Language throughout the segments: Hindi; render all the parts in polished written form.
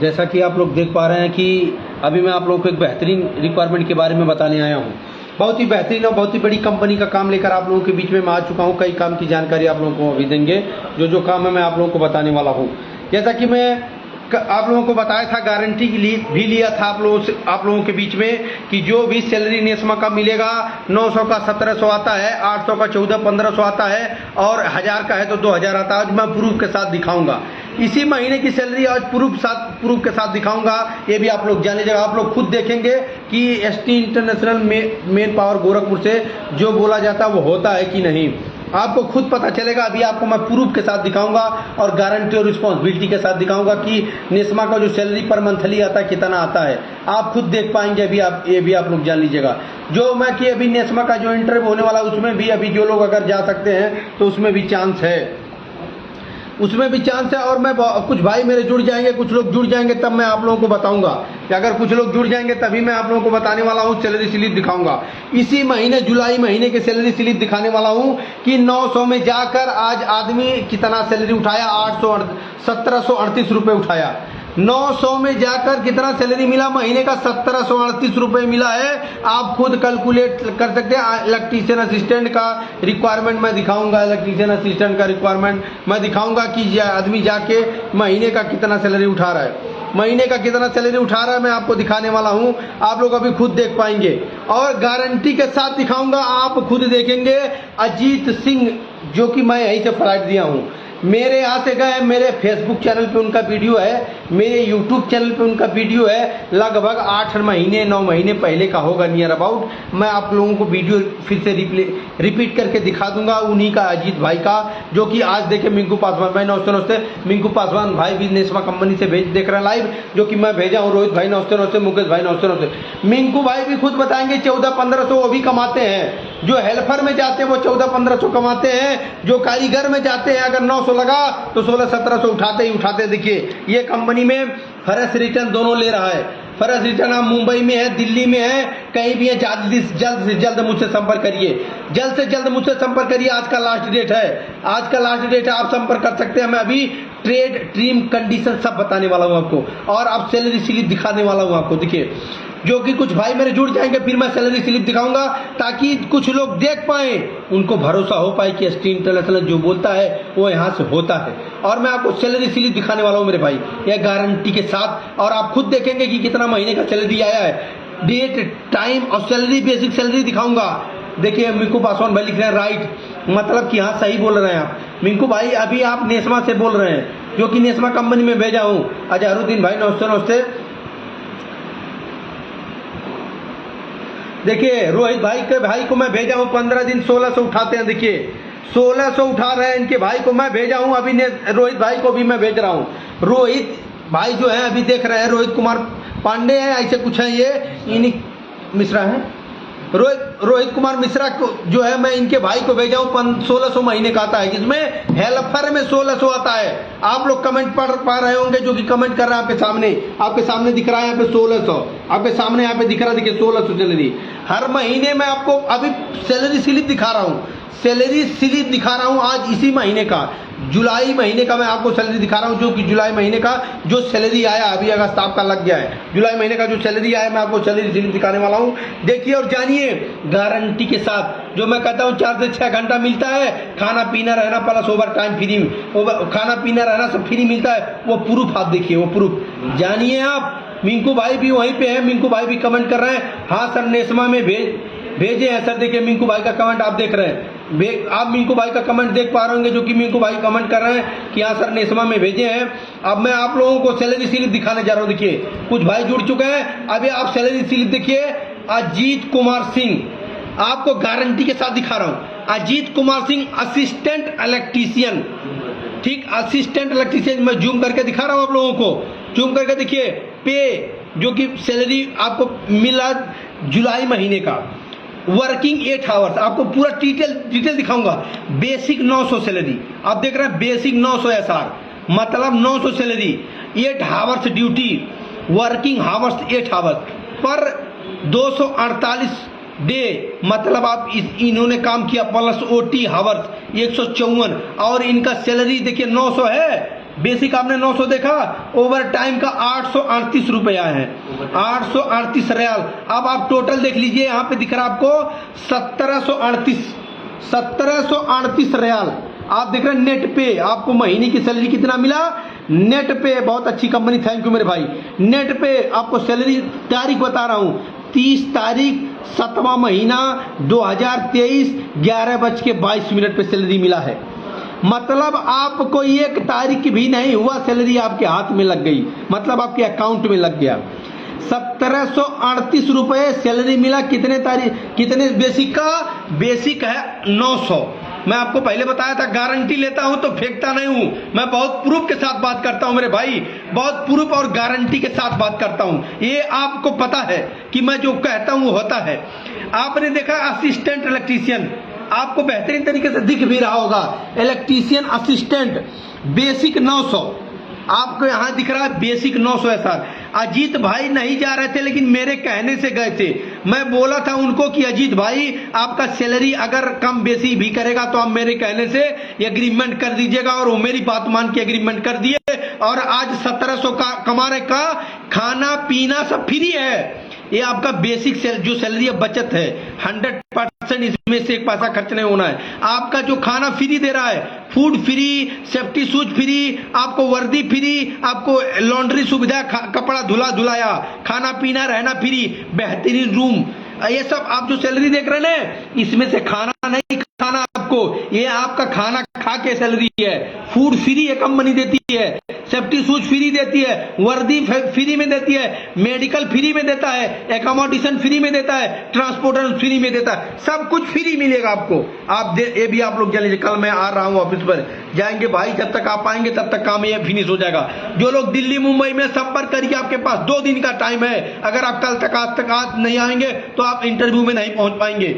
जैसा कि आप लोग देख पा रहे हैं कि अभी मैं आप लोगों को एक बेहतरीन रिक्वायरमेंट के बारे में बताने आया हूँ। बहुत ही बेहतरीन और बहुत ही बड़ी कंपनी का काम लेकर आप लोगों के बीच में मैं आ चुका हूँ। कई काम की जानकारी आप लोगों को अभी देंगे। जो काम है मैं आप लोगों को बताने वाला हूँ। जैसा कि मैं आप लोगों को बताया था, गारंटी भी लिया था आप लोगों के बीच में कि जो भी सैलरी नेस्मा का मिलेगा 900 का 1700 आता है, 800 का 1400-1500 आता है और 1000 का है तो 2000 आता है। आज मैं प्रूफ के साथ दिखाऊंगा। इसी महीने की सैलरी आज प्रूफ के साथ दिखाऊंगा। ये भी आप लोग जान लीजिएगा। आप लोग खुद देखेंगे कि ST international main power Gorakhpur से जो बोला जाता है वो होता है कि नहीं, आपको खुद पता चलेगा। अभी आपको मैं प्रूफ के साथ दिखाऊंगा और गारंटी और रिस्पॉन्सिबिलिटी के साथ दिखाऊंगा कि नेस्मा का जो सैलरी पर मंथली आता है कितना आता है। आप खुद देख पाएंगे। ये भी आप लोग जान लीजिएगा। जो मैं कि अभी नेस्मा का जो इंटरव्यू होने वाला है उसमें भी अभी जो लोग अगर जा सकते हैं तो उसमें भी चांस है। और मैं कुछ भाई मेरे जुड़ जाएंगे, कुछ लोग जुड़ जाएंगे, तब मैं आप लोगों को बताऊंगा कि अगर कुछ लोग जुड़ जाएंगे तभी मैं आप लोगों को बताने वाला हूं, सैलरी स्लिप दिखाऊंगा। इसी महीने जुलाई महीने के सैलरी स्लिप दिखाने वाला हूं कि 900 में जाकर आज आदमी कितना सैलरी उठाया। 1738 रुपये उठाया। 900 में जाकर कितना सैलरी मिला महीने का? 1738 रुपये मिला है। आप खुद कैलकुलेट कर सकते हैं। इलेक्ट्रीशियन असिस्टेंट का रिक्वायरमेंट मैं दिखाऊंगा। इलेक्ट्रीशियन असिस्टेंट का रिक्वायरमेंट मैं दिखाऊंगा कि आदमी जाके महीने का कितना सैलरी उठा रहा है। महीने का कितना सैलरी उठा रहा है मैं आपको दिखाने वाला हूं। आप लोग अभी खुद देख पाएंगे और गारंटी के साथ दिखाऊंगा। आप खुद देखेंगे। अजीत सिंह जो कि मैं यहीं से फ्लाइट दिया हूं, मेरे यहाँ से गए। मेरे फेसबुक चैनल पे उनका वीडियो है, मेरे यूट्यूब चैनल पे उनका वीडियो है। लगभग 8 महीने 9 महीने पहले का होगा नियर अबाउट। मैं आप लोगों को वीडियो फिर से रिपीट करके दिखा दूंगा उन्हीं का, अजीत भाई का, जो कि आज देखे मिंकू पासवान भाई नमस्ते। मिंकू पासवान भाई भी नेस्मा कंपनी से देख रहे हैं लाइव, जो कि मैं भेजा हूँ। रोहित भाई नमस्ते। मुकेश भाई नमस्ते। मिंकू भाई भी खुद बताएंगे 1400-1500 वो भी कमाते हैं। जो हेल्पर में जाते हैं वो 1400-1500 कमाते हैं। जो कारीगर में जाते हैं अगर 900 लगा तो 1600-1700 उठाते। देखिए ये कंपनी में फर्स्ट रिटर्न दोनों ले रहा है। फर्स्ट रिटर्न आप मुंबई में है, दिल्ली में है, कहीं भी है। जल्द से जल्द मुझसे संपर्क करिए। जल्द से जल्द मुझसे संपर्क करिए। आज का लास्ट डेट है। आप संपर्क कर सकते हैं। मैं अभी ट्रेड ट्रीम कंडीशन सब बताने वाला हूं आपको और आप सैलरी स्लिप दिखाने वाला हूं आपको। देखिए जो कि कुछ भाई मेरे जुड़ जाएंगे फिर मैं सैलरी स्लिप दिखाऊंगा ताकि कुछ लोग देख पाए, उनको भरोसा हो पाए कि एसटी इंटरनेशनल जो बोलता है वो यहाँ से होता है। और मैं आपको सैलरी स्लिप दिखाने वाला हूँ मेरे भाई, यह गारंटी के साथ। और आप खुद देखेंगे कि कितना महीने का सैलरी आया है, डेट, टाइम और सैलरी, बेसिक सैलरी दिखाऊंगा। देखिए मिंकू पासवान भाई लिख रहे हैं राइट, मतलब कि हाँ सही बोल रहे हैं आप। मिंकू भाई अभी आप नेस्मा से बोल रहे हैं, जो कि नेस्मा कंपनी में भेजा हूँ। अजहरुद्दीन भाई नमस्ते। देखिए रोहित भाई को मैं भेजा हूँ 15 दिन 1600 उठाते हैं। देखिए 1600 उठा रहे हैं इनके भाई को मैं भेजा हूँ। अभी रोहित भाई को भी मैं भेज रहा हूँ। रोहित भाई जो है अभी देख रहे हैं, रोहित कुमार पांडे हैं, ऐसे कुछ है, ये इन्हीं मिश्रा है। रोहित कुमार मिश्रा को जो है मैं इनके भाई को भेजा हूँ। 1600 महीने का आता है, जिसमें हेल्पर में 1600 आता है। आप लोग कमेंट पढ़ पा रहे होंगे, जो कि कमेंट कर रहे हैं आपके सामने दिख रहा है। यहाँ पे 1600 आपके सामने यहाँ पे दिख रहा है। देखिए 1600 सैलरी हर महीने मैं आपको अभी सैलरी स्लिप दिखा रहा हूँ। आज इसी महीने का जुलाई महीने का मैं आपको सैलरी दिखा रहा हूं, जो कि जुलाई महीने का जो सैलरी आया, अभी अगस्त आपका लग गया है। जुलाई महीने का जो सैलरी आया मैं आपको सैलरी स्लिप दिखाने वाला हूं। देखिए और जानिए गारंटी के साथ। जो मैं कहता हूं 4 से 6 घंटा मिलता है, खाना पीना रहना प्लस ओवर टाइम फ्री, खाना पीना रहना सब फ्री मिलता है। वो प्रूफ आप देखिए, वो प्रूफ जानिए आप। मिंकू भाई भी वहीं पे है। मिंकू भाई भी कमेंट कर रहे हैं, हाँ सर नेस्मा में भेजे हैं सर। देखिए मिंकू भाई का कमेंट आप देख रहे हैं। आप मिंकू भाई का कमेंट देख पा रहे होंगे, जो कि मिंकू भाई कमेंट कर रहे हैं कि हाँ सर नेस्मा में भेजे हैं। अब मैं आप लोगों को सैलरी स्लिप दिखाने जा रहा हूँ। देखिए कुछ भाई जुड़ चुके हैं। अभी आप सैलरी स्लिप देखिए। अजीत कुमार सिंह आपको गारंटी के साथ दिखा रहा हूँ। अजीत कुमार सिंह असिस्टेंट इलेक्ट्रीशियन, ठीक, असिस्टेंट इलेक्ट्रीशियन मैं जूम करके दिखा रहा हूँ आप लोगों को। जूम करके देखिए पे, जो कि सैलरी आपको मिला जुलाई महीने का। वर्किंग 8 आवर्स आपको पूरा डिटेल दिखाऊंगा। बेसिक 900 सैलरी आप देख रहे हैं। बेसिक 900 SR मतलब 900 salary, 8 hours duty, working hours 8 hours per 248 day, मतलब आप इन्होंने काम किया प्लस OT आवर्स 154। और इनका सैलरी देखिए 900 है, बेसिक आपने 900 देखा, ओवर टाइम का 838 रुपया है, 838 रियाल। अब आप टोटल देख लीजिए, यहाँ पे दिख रहा है आपको 1738 रियाल। आप देख रहे हैं नेट पे आपको महीने की सैलरी कितना मिला, नेट पे। बहुत अच्छी कंपनी, थैंक यू मेरे भाई। नेट पे आपको सैलरी, तारीख बता रहा हूँ, 30 तारीख 7वां महीना 2023 11:22 पे सैलरी मिला है। मतलब आपको 1 तारीख भी नहीं हुआ सैलरी आपके हाथ में लग गई, मतलब आपके अकाउंट में लग गया। 1738 रुपये सैलरी मिला। कितने तारीख, कितने बेसिक का? बेसिक है 900। मैं आपको पहले बताया था, गारंटी लेता हूं तो फेंकता नहीं हूं, मैं बहुत प्रूफ के साथ बात करता हूं मेरे भाई, बहुत प्रूफ और गारंटी के साथ बात करता हूं। ये आपको पता है कि मैं जो कहता हूं वो होता है। आपने देखा असिस्टेंट इलेक्ट्रीशियन, आपको बेहतरीन तरीके से दिख भी रहा होगा, इलेक्ट्रीशियन असिस्टेंट बेसिक 900, आपको यहां दिख रहा है बेसिक 900 है सर। अजीत भाई नहीं जा रहे थे, लेकिन मेरे कहने से गए थे। मैं बोला था उनको कि अजीत भाई आपका सैलरी अगर कम बेसी भी करेगा तो आप मेरे कहने से एग्रीमेंट कर दीजिएगा, और वो मेरी बात मान के एग्रीमेंट कर दिए। और आज 1700 का कमाने का, खाना पीना सब फ्री है। ये आपका बेसिक जो सैलरी है बचत है, 100%, इसमें से 1 पैसा खर्च नहीं होना है। आपका जो खाना फ्री दे रहा है, food free, safety shoes free, आपको वर्दी फ्री, आपको लॉन्ड्री सुविधा, कपड़ा धुलाया, खाना पीना रहना फ्री, बेहतरीन रूम, ये सब आप जो सैलरी देख रहे हैं, इसमें से खाना नहीं खाना आपको, ये आपका खाना खा के सैलरी है। फूड फ्री ये कंपनी देती है, सेफ्टी शूज फ्री देती है, वर्दी फ्री में देती है, मेडिकल फ्री में देता है, एकोमोडेशन फ्री में देता है, ट्रांसपोर्टेशन फ्री में देता है, सब कुछ फ्री मिलेगा आपको। आप ये भी आप लोग जान लीजिए, कल मैं आ रहा हूँ ऑफिस पर, जाएंगे भाई, जब तक आप आएंगे तब तक काम ये फिनिश हो जाएगा। जो लोग दिल्ली मुंबई में संपर्क करिए, आपके पास 2 दिन का टाइम है। अगर आप कल तक आज नहीं आएंगे तो आप इंटरव्यू में नहीं पहुंच पाएंगे,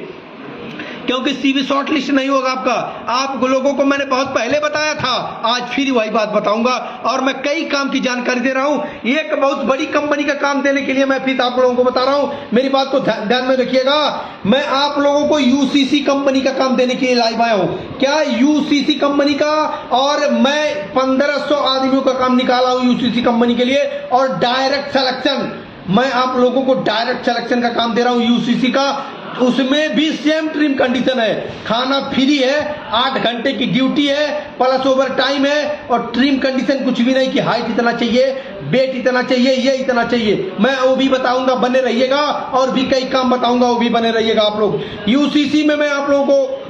क्योंकि सीवी शॉर्ट लिस्ट नहीं होगा आपका। आप लोगों को मैंने बहुत पहले बताया था, आज फिर वही बात बताऊंगा। और मैं कई काम की जानकारी दे रहा हूं, एक बहुत बड़ी कंपनी का काम देने के लिए मैं फिर आप लोगों को बता रहा हूं। मेरी बात को ध्यान में रखिएगा, मैं आप लोगों को यूसीसी कंपनी का काम देने के लिए लाइव आया हूं। क्या यूसीसी कंपनी का, और मैं 1500 आदमियों का काम निकाला हूं यूसीसी कंपनी के लिए, और डायरेक्ट सिलेक्शन, मैं आप लोगों को डायरेक्ट सिलेक्शन का काम दे रहा हूं यूसीसी का। उसमें भी सेम ट्रिम कंडीशन है, खाना फ्री है, 8 घंटे की ड्यूटी है, प्लस ओवर टाइम है, और ट्रिम कंडीशन कुछ भी नहीं कि हाइट इतना चाहिए, वेट इतना चाहिए, ये इतना चाहिए। मैं वो भी बताऊंगा, बने रहिएगा, और भी कई काम बताऊंगा, वो भी बने रहिएगा आप लोग। यूसीसी में मैं आप लोगों को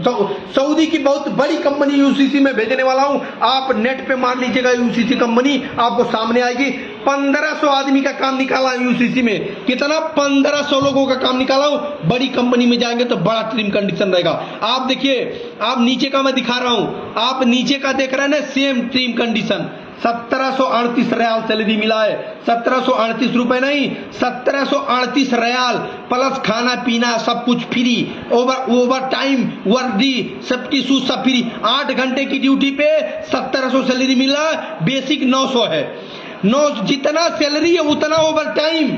सऊदी की बहुत बड़ी कंपनी यूसीसी में भेजने वाला हूं। आप नेट पे मार लीजिएगा यूसीसी कंपनी, आपको सामने आएगी। 1500 आदमी का काम निकाला यूसीसी में, कितना 1500 लोगों का काम निकाला हूं। बड़ी कंपनी में जाएंगे तो बड़ा ट्रिम कंडीशन रहेगा। आप देखिए, आप नीचे का मैं दिखा रहा हूं, आप नीचे का देख रहे हैं ना, सेम ट्रिम कंडीशन। 1738 रियाल सैलरी मिला है, 1738 रुपए नहीं, 1738 रियाल, प्लस खाना पीना सब कुछ फ्री, ओवर टाइम, वर्दी, सेफ्टी शूज सब फ्री। 8 घंटे की ड्यूटी पे 1700 सैलरी मिला, बेसिक 900 है। 9 जितना सैलरी है उतना ओवर टाइम।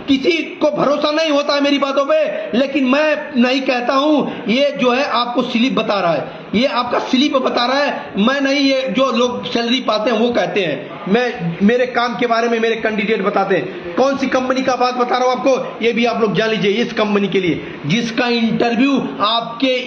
किसी को भरोसा नहीं होता है मेरी बातों पे, लेकिन मैं नहीं कहता हूं। ये जो है आपको स्लिप बता रहा है, ये आपका स्लिप बता रहा है, मैं नहीं। ये जो लोग सैलरी पाते हैं वो कहते हैं, मैं मेरे काम के बारे में मेरे कैंडिडेट बताते हैं। कौन सी कंपनी का बात बता रहा हूं आपको, ये भी आप लोग जान लीजिए। इस कंपनी के लिए जिसका इंटरव्यू आपके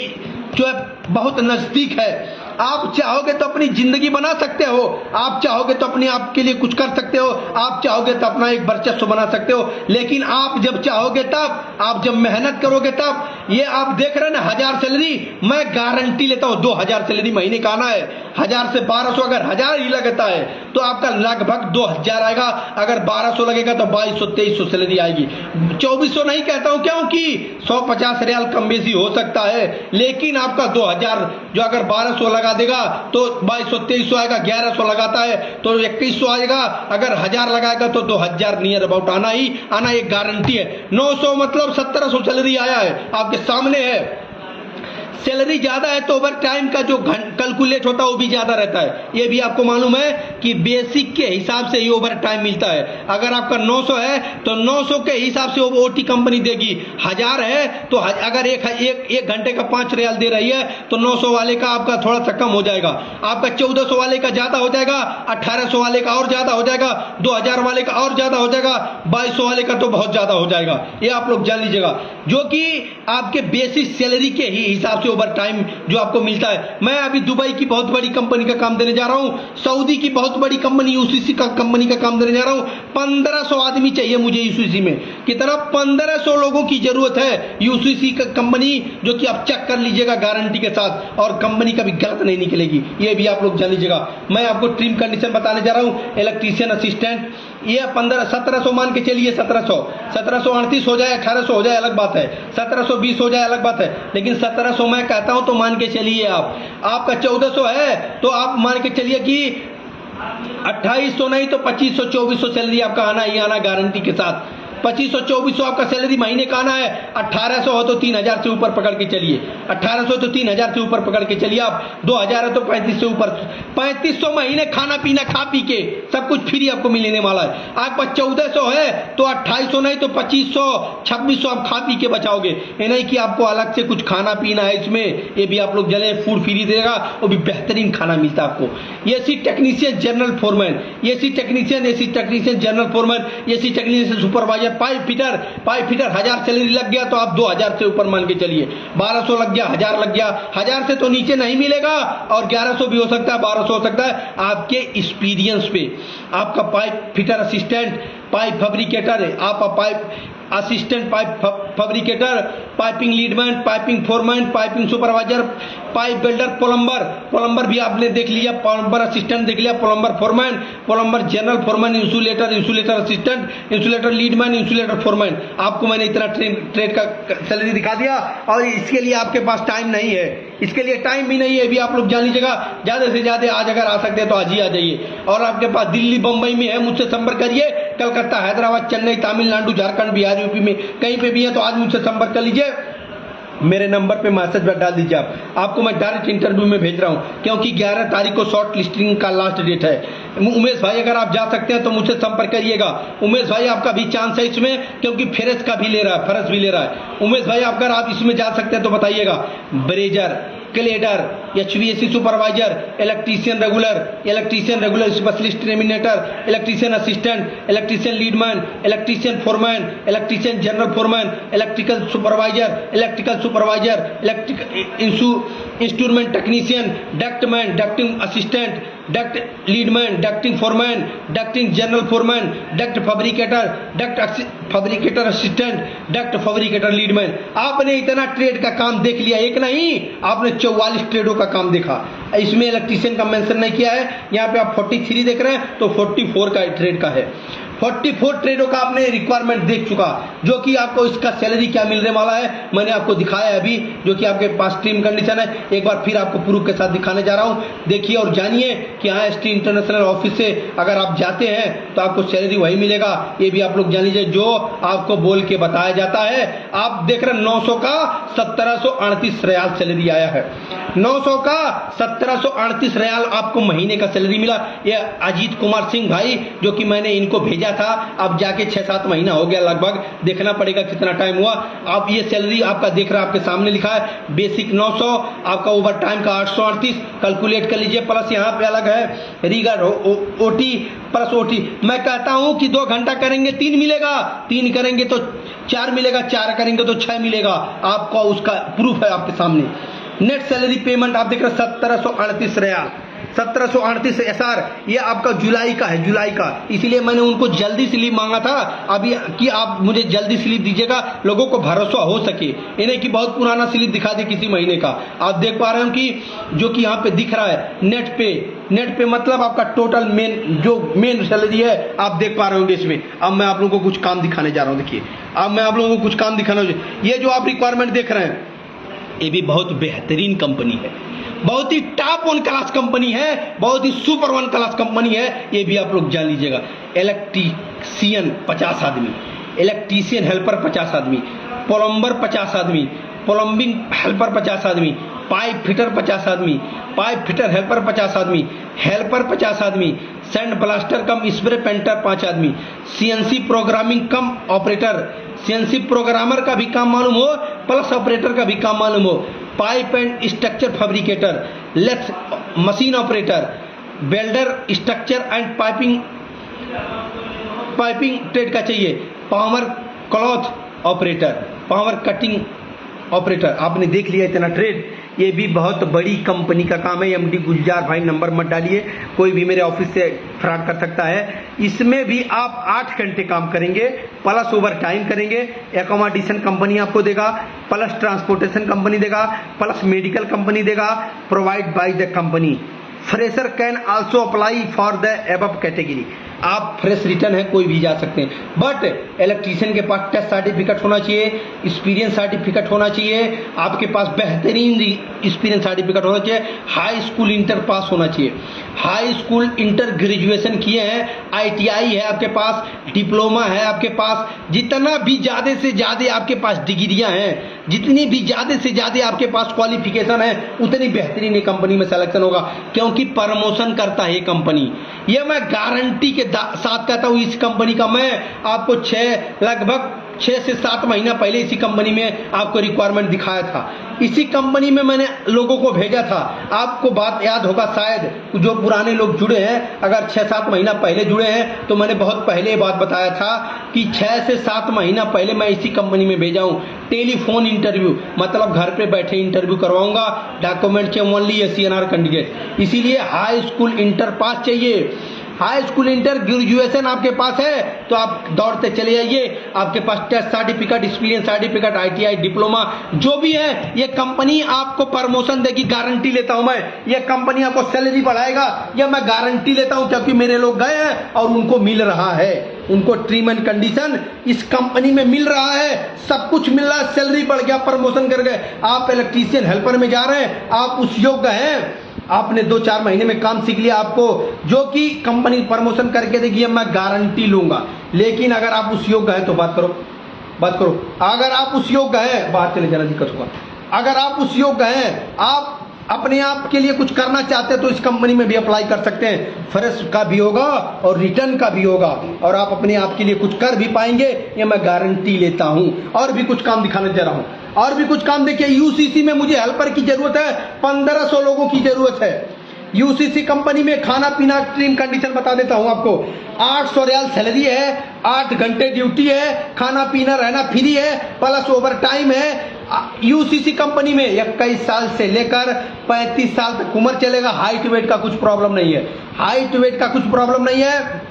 जो है बहुत नजदीक है, आप चाहोगे तो अपनी जिंदगी बना सकते हो, आप चाहोगे तो अपने आप के लिए कुछ कर सकते हो, आप चाहोगे तो अपना एक वर्चस्व बना सकते हो। लेकिन आप जब चाहोगे तब, आप जब मेहनत करोगे तब। ये आप देख रहे हैं ना 1000 सैलरी, मैं गारंटी लेता हूं 2000 सैलरी महीने का आना है। 1000 से 1200, अगर 1000 ही लगता है तो आपका लगभग 2000 आएगा। अगर 1200 लगेगा तो 2200-2300 सैलरी आएगी। 2400 नहीं कहता हूं, क्योंकि 150 रियाल कम बेसी हो सकता है, लेकिन आपका 2000 जो अगर 1200 लगा देगा तो 2200-2300 आएगा। 1100 लगाता है तो 2100 आएगा। अगर 1000 लगाएगा तो 2000 नियर अबाउट आना ही आना, एक गारंटी है। 900 मतलब 1700 सैलरी आया है, आपके सामने है। सैलरी ज्यादा है तो ओवर टाइम का जो कैलकुलेट होता है वो भी ज्यादा रहता है। ये भी आपको मालूम है कि बेसिक के हिसाब से ही ओवर टाइम मिलता है। अगर आपका 900 है तो 900 के हिसाब से ओटी कंपनी देगी। 1000 है तो अगर एक घंटे का 5 रियाल दे रही है तो 900 वाले का आपका थोड़ा सा कम हो जाएगा, आपका 1400 वाले का ज्यादा हो जाएगा, 1800 वाले का और ज्यादा हो जाएगा, 2000 वाले का और ज्यादा हो जाएगा, 2200 वाले का तो बहुत ज्यादा हो जाएगा। ये आप लोग जान लीजिएगा, जो कि आपके बेसिक सैलरी के ही हिसाब से ओवर टाइम जो आपको मिलता है। मैं अभी दुबई की बहुत बड़ी कंपनी का काम देने जा रहा हूं, सऊदी की बहुत बड़ी कंपनी यूसीसी का कंपनी का काम देने जा रहा हूं। 1500 आदमी चाहिए मुझे यूसीसी में। कितना? 1500 लोगों की जरूरत है यूसीसी का कंपनी, जो कि आप चेक कर लीजिएगा गारंटी के साथ, और कंपनी कभी गलत नहीं निकलेगी। ये भी आप लोग जान लीजिएगा। मैं आपको ट्रिम कंडीशन बताने जा रहा हूं। इलेक्ट्रीशियन असिस्टेंट, ये 1700 मान के चलिए, 1738 हो जाए, 1800 हो जाए अलग बात है, 1720 हो जाए अलग बात है, लेकिन 1700 मैं कहता हूं तो मान के चलिए। आपका 1400 है तो आप मान के चलिए कि 2800 नहीं तो 2500 2400 सैलरी आपका आना ही आना गारंटी के साथ। 2500 2400 आपका सैलरी महीने का आना है। 1800 हो तो 3000 से ऊपर पकड़ के चलिए, 1800 तो 3000 से ऊपर पकड़ के चलिए आप, 2000 है तो 3500 ऊपर। 3500 महीने खाना पीना खा पी के सब कुछ फ्री आपको मिलने वाला है। आपका 1400 है तो 2800 नहीं तो 2500 2600 आप खा पी के बचाओगे। ये नहीं कि आपको अलग से कुछ खाना पीना है इसमें, ये भी आप लोग जले फूड फ्री देगा, वो भी बेहतरीन खाना मिलता है आपको। AC technician general foreman, AC technician general foreman, AC technician supervisor, pipe fitter 1000 salary लग गया तो आप 2000 से ऊपर मान के चलिए। 1200 लग गया, 1000 लग गया, 1000 से तो नीचे नहीं मिलेगा, और 1100 भी हो सकता है, 1200 हो सकता है, आपके एक्सपीरियंस पे। आपका pipe fitter assistant, pipe fabricator, आप pipe assistant, pipe fabricator, piping leadman, piping foreman, piping supervisor, pipe builder, plumber भी आपने देख लिया, प्लम्बर असिस्टेंट देख लिया, plumber foreman, plumber general foreman, insulator assistant, insulator leadman, insulator foreman. आपको मैंने इतना ट्रेड का सैलरी दिखा दिया, और इसके लिए आपके पास टाइम नहीं है, इसके लिए टाइम भी नहीं है, भी आप लोग जान लीजिएगा। ज्यादा से ज्यादा आज अगर आ सकते हैं तो आज ही आ जाइए। और आपके पास दिल्ली बंबई में है, मुझसे संपर्क करिए। कलकत्ता, हैदराबाद, चेन्नई, तमिलनाडु, झारखंड, बिहार, यूपी में कहीं पे भी है तो आज मुझसे संपर्क कर लीजिए। मेरे नंबर पे मैसेज डाल दीजिए। आपको मैं डायरेक्ट इंटरव्यू में भेज रहा हूं, क्योंकि 11 तारीख को शॉर्ट लिस्टिंग का लास्ट डेट है। उमेश भाई अगर आप जा सकते हैं तो मुझसे संपर्क करिएगा। उमेश भाई आपका भी चांस है इसमें, क्योंकि फेरस भी ले रहा है। उमेश भाई अगर आप इसमें जा सकते हैं तो बताइएगा। Brazer, cladder, HVAC supervisor, electrician regular specialist terminator, electrician assistant, electrician leadman, electrician foreman, electrician general foreman, electrical supervisor, instrument technician, ductman, ducting assistant, duct leadman, ducting foreman, ducting general foreman, duct fabricator assistant, duct fabricator leadman. आपने इतना ट्रेड का काम देख लिया, एक नहीं आपने 44 ट्रेडों का काम देखा। इसमें इलेक्ट्रीशियन का मेंशन नहीं किया है। यहाँ पे आप 43 देख रहे हैं तो 44 का ट्रेड का है। 44 ट्रेडों का आपने रिक्वायरमेंट देख चुका, जो कि आपको इसका सैलरी क्या मिलने वाला है मैंने आपको दिखाया है अभी, जो कि आपके पास स्ट्रीम कंडीशन है। एक बार फिर आपको प्रूफ के साथ दिखाने जा रहा हूं, देखिए और जानिए कि IST इंटरनेशनल ऑफिस से अगर आप जाते हैं तो आपको सैलरी वही मिलेगा। ये भी आप लोग जान लीजिए, जो आपको बोल के बताया जाता है। आप देख रहे हैं 900 का 1738 रियाल सैलरी आया है। 900 का 1738 रियाल आपको महीने का सैलरी मिला। ये अजीत कुमार सिंह भाई, जो कि मैंने इनको भेजा था, अब जाके 6-7 महीना हो गया लगभग, देखना पड़ेगा कितना टाइम हुआ। अब ये सैलरी आपका देख रहा है, आपके सामने लिखा है बेसिक 900, आपका ओवर टाइम का 838, कैलकुलेट कर लीजिए। प्लस यहाँ पे अलग है रीगर ओटी प्लस ओटी। मैं कहता हूं कि 2 घंटा करेंगे 3 मिलेगा, 3 करेंगे तो 4 मिलेगा, 4 करेंगे तो 6 मिलेगा। आपका उसका प्रूफ है आपके सामने। नेट सैलरी पेमेंट आप देख रहे हैं 1738 रियाल, 1738 SR। ये आपका जुलाई का है, जुलाई का, इसलिए मैंने उनको जल्दी स्लिप मांगा था अभी कि आप मुझे जल्दी स्लिप दीजिएगा, लोगों को भरोसा हो सके। इन्हें कि बहुत पुराना स्लिप दिखा दे किसी महीने का। आप देख पा रहे हो कि जो कि यहाँ पे दिख रहा है नेट पे मतलब आपका टोटल मेन सैलरी है, आप देख पा रहे होंगे इसमें। अब मैं आप लोगों को कुछ काम दिखाने जा रहा हूँ। देखिए अब मैं आप लोगों को कुछ काम दिखाना, ये जो आप रिक्वायरमेंट देख रहे हैं ये भी बहुत बेहतरीन कंपनी है, बहुत ही टॉप 1 क्लास कंपनी है, बहुत ही सुपर 1 क्लास कंपनी है। ये भी आप लोग जान लीजिएगा। इलेक्ट्रीशियन 50 आदमी, इलेक्ट्रीशियन हेल्पर 50 आदमी, प्लम्बर 50 आदमी, प्लम्बिंग हेल्पर 50 आदमी, पाइप फिटर 50 आदमी, पाइप फिटर हेल्पर 50 आदमी, हेल्पर 50 आदमी, सैंड ब्लास्टर कम स्प्रे पेंटर 5 आदमी, सीएनसी प्रोग्रामिंग कम ऑपरेटर, सीएनसी प्रोग्रामर का भी काम मालूम हो प्लस ऑपरेटर का भी काम मालूम हो, pipe and structure fabricator, lathe machine operator, welder, structure and piping trade का चाहिए, power cloth operator, power cutting operator. आपने देख लिया इतना ट्रेड, ये भी बहुत बड़ी कंपनी का काम है। एमडी गुलजार भाई नंबर मत डालिए, कोई भी मेरे ऑफिस से फ्रॉड कर सकता है। इसमें भी आप 8 घंटे काम करेंगे प्लस ओवर टाइम करेंगे, एकोमोडेशन कंपनी आपको देगा, प्लस ट्रांसपोर्टेशन कंपनी देगा, प्लस मेडिकल कंपनी देगा, provide by the company. Fresher can also apply for the above category. आप फ्रेश रिटर्न है कोई भी जा सकते हैं, बट इलेक्ट्रीशियन के पास टेस्ट सर्टिफिकेट होना चाहिए, एक्सपीरियंस सर्टिफिकेट होना चाहिए, आपके पास बेहतरीन एक्सपीरियंस सर्टिफिकेट होना चाहिए, हाई स्कूल इंटर पास होना चाहिए, हाई स्कूल इंटर ग्रेजुएशन किए हैं, आईटीआई है आपके पास, डिप्लोमा है आपके पास, जितना भी ज़्यादा से ज़्यादा आपके पास डिग्रियां हैं, जितनी भी ज़्यादा से ज़्यादा आपके पास क्वालिफिकेशन है, उतनी बेहतरीन ये कंपनी में सिलेक्शन होगा, क्योंकि प्रमोशन करता है ये कंपनी। ये मैं गारंटी के साथ कहता हूँ, इस कंपनी का मैं आपको लगभग 6 से 7 महीना पहले इसी कंपनी में आपको रिक्वायरमेंट दिखाया था। इसी कंपनी में मैंने लोगों को भेजा था। आपको बात याद होगा शायद, जो पुराने लोग जुड़े हैं, अगर 6-7 महीना पहले जुड़े हैं तो मैंने बहुत पहले बात बताया था कि 6 से 7 महीना पहले मैं इसी कंपनी में भेजा हूँ। टेलीफोन इंटरव्यू, मतलब घर पे बैठे इंटरव्यू करवाऊंगा, डॉक्यूमेंट चाहिए ओनली एसीएनआर कैंडिडेट। इसीलिए हाई स्कूल इंटर पास चाहिए। हाई स्कूल इंटर ग्रेजुएशन आपके पास है तो आप दौड़ते चले जाइए, आपके पास test certificate, experience certificate, ITI, diploma जो भी है, ये कंपनी आपको प्रमोशन देगी, गारंटी लेता हूं मैं। ये कंपनी आपको सैलरी बढ़ाएगा, यह मैं गारंटी लेता हूं, क्योंकि मेरे लोग गए हैं और उनको मिल रहा है। उनको ट्रीम एंड कंडीशन इस कंपनी में मिल रहा है, सब कुछ मिल रहा है, सैलरी बढ़ गया, प्रमोशन कर गए। आप इलेक्ट्रीशियन हेल्पर में जा रहे हैं, आप उस योग्य हैं, आपने 2-4 महीने में काम सीख लिया, आपको जो कि कंपनी प्रमोशन करके देगी, मैं गारंटी लूंगा। लेकिन अगर आप उस योग्य हैं तो बात करो। अगर आप उस योग्य हैं, बाहर चले जाना दिक्कत होगा। अगर आप उस योग्य हैं, आप अपने आप के लिए कुछ करना चाहते हैं तो इस कंपनी में भी अप्लाई कर सकते हैं। फ्रेश का भी होगा और रिटर्न का भी होगा, और आप अपने आप के लिए कुछ कर भी पाएंगे, ये मैं गारंटी लेता हूं। और भी कुछ काम दिखाने जा रहा हूं, और भी कुछ काम देखिए। यूसीसी में मुझे हेल्पर की जरूरत है, 1500 लोगों की जरूरत है। यूसीसी कंपनी में खाना पीना ट्रीम कंडीशन बता देता हूं आपको। 800 रियाल सैलरी है, 8 घंटे ड्यूटी है, खाना पीना रहना फ्री है, प्लस ओवर टाइम है। यूसीसी कंपनी में 21 साल से लेकर 35 साल तक उम्र चलेगा। हाइट वेट का कुछ प्रॉब्लम नहीं है, हाइट वेट का कुछ प्रॉब्लम नहीं है।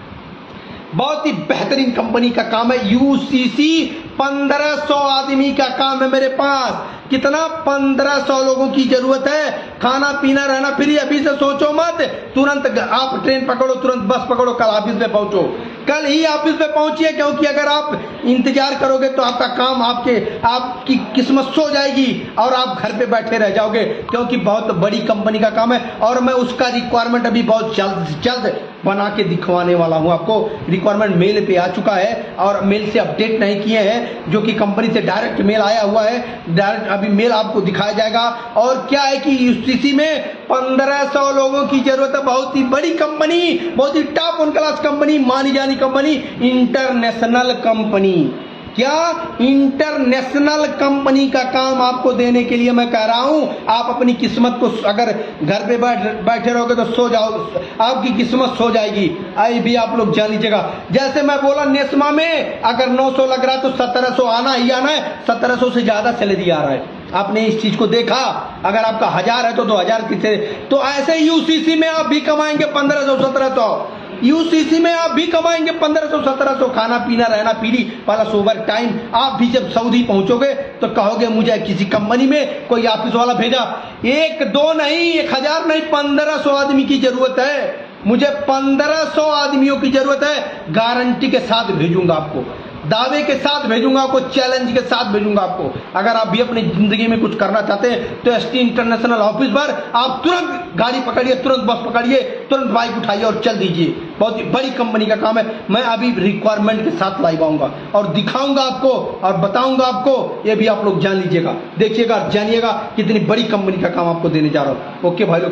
बहुत ही बेहतरीन कंपनी का काम है। यूसीसी 1500 आदमी का काम है मेरे पास। कितना? 1500 लोगों की जरूरत है। खाना पीना रहना फ्री। अभी से सोचो मत, तुरंत आप ट्रेन पकड़ो, तुरंत बस पकड़ो, कल ऑफिस में पहुंचो, कल ही ऑफिस में पहुंचिए। क्योंकि अगर आप इंतजार करोगे तो आपका काम, आपकी किस्मत सो जाएगी और आप घर पे बैठे रह जाओगे। क्योंकि बहुत बड़ी कंपनी का काम है और मैं उसका रिक्वायरमेंट अभी बहुत जल्द बना के दिखवाने वाला हूं आपको। रिक्वायरमेंट मेल पे आ चुका है और मेल से अपडेट नहीं किए हैं, जो कि कंपनी से डायरेक्ट मेल आया हुआ है। डायरेक्ट अभी मेल आपको दिखाया जाएगा। और क्या है कि यूसीसी में 1500 लोगों की जरूरत है। बहुत ही बड़ी कंपनी, बहुत ही टॉप ऑन क्लास कंपनी, मानी जानी कंपनी, इंटरनेशनल कंपनी। क्या? इंटरनेशनल कंपनी का काम आपको देने के लिए मैं कह रहा हूं। आप अपनी किस्मत को, अगर घर पे बैठे रहोगे तो सो जाओ, आपकी किस्मत सो जाएगी। आई भी आप लोग जान लीजिएगा। जैसे मैं बोला, नेस्मा में अगर 900 लग रहा है तो 1700 आना ही आना है। 1700 से ज्यादा सैलरी आ रहा है। आपने इस चीज को देखा? अगर आपका 1000 है तो 2000 किसे, तो ऐसे यूसीसी में आप भी कमाएंगे 1500-1700। यूसीसी में आप भी कमाएंगे 1500-1700। खाना पीना रहना फ्री, प्लस ओवर टाइम। आप भी जब सऊदी पहुंचोगे तो कहोगे मुझे किसी कंपनी में कोई ऑफिस वाला भेजा। 1-2 नहीं, 1000 नहीं, 1500 आदमी की जरूरत है। मुझे 1500 आदमियों की जरूरत है। गारंटी के साथ भेजूंगा आपको, दावे के साथ भेजूंगा आपको, चैलेंज के साथ भेजूंगा आपको। अगर आप भी अपनी जिंदगी में कुछ करना चाहते हैं तो एसटी इंटरनेशनल ऑफिस पर आप तुरंत गाड़ी पकड़िए, तुरंत बस पकड़िए, तुरंत बाइक उठाइए और चल दीजिए। बहुत ही बड़ी कंपनी का काम है। मैं अभी रिक्वायरमेंट के साथ लाइव आऊंगा और दिखाऊंगा आपको और बताऊंगा आपको। ये भी आप लोग जान लीजिएगा, देखिएगा, जानिएगा कितनी बड़ी कंपनी का काम आपको देने जा रहा हूं। ओके भाई लोग।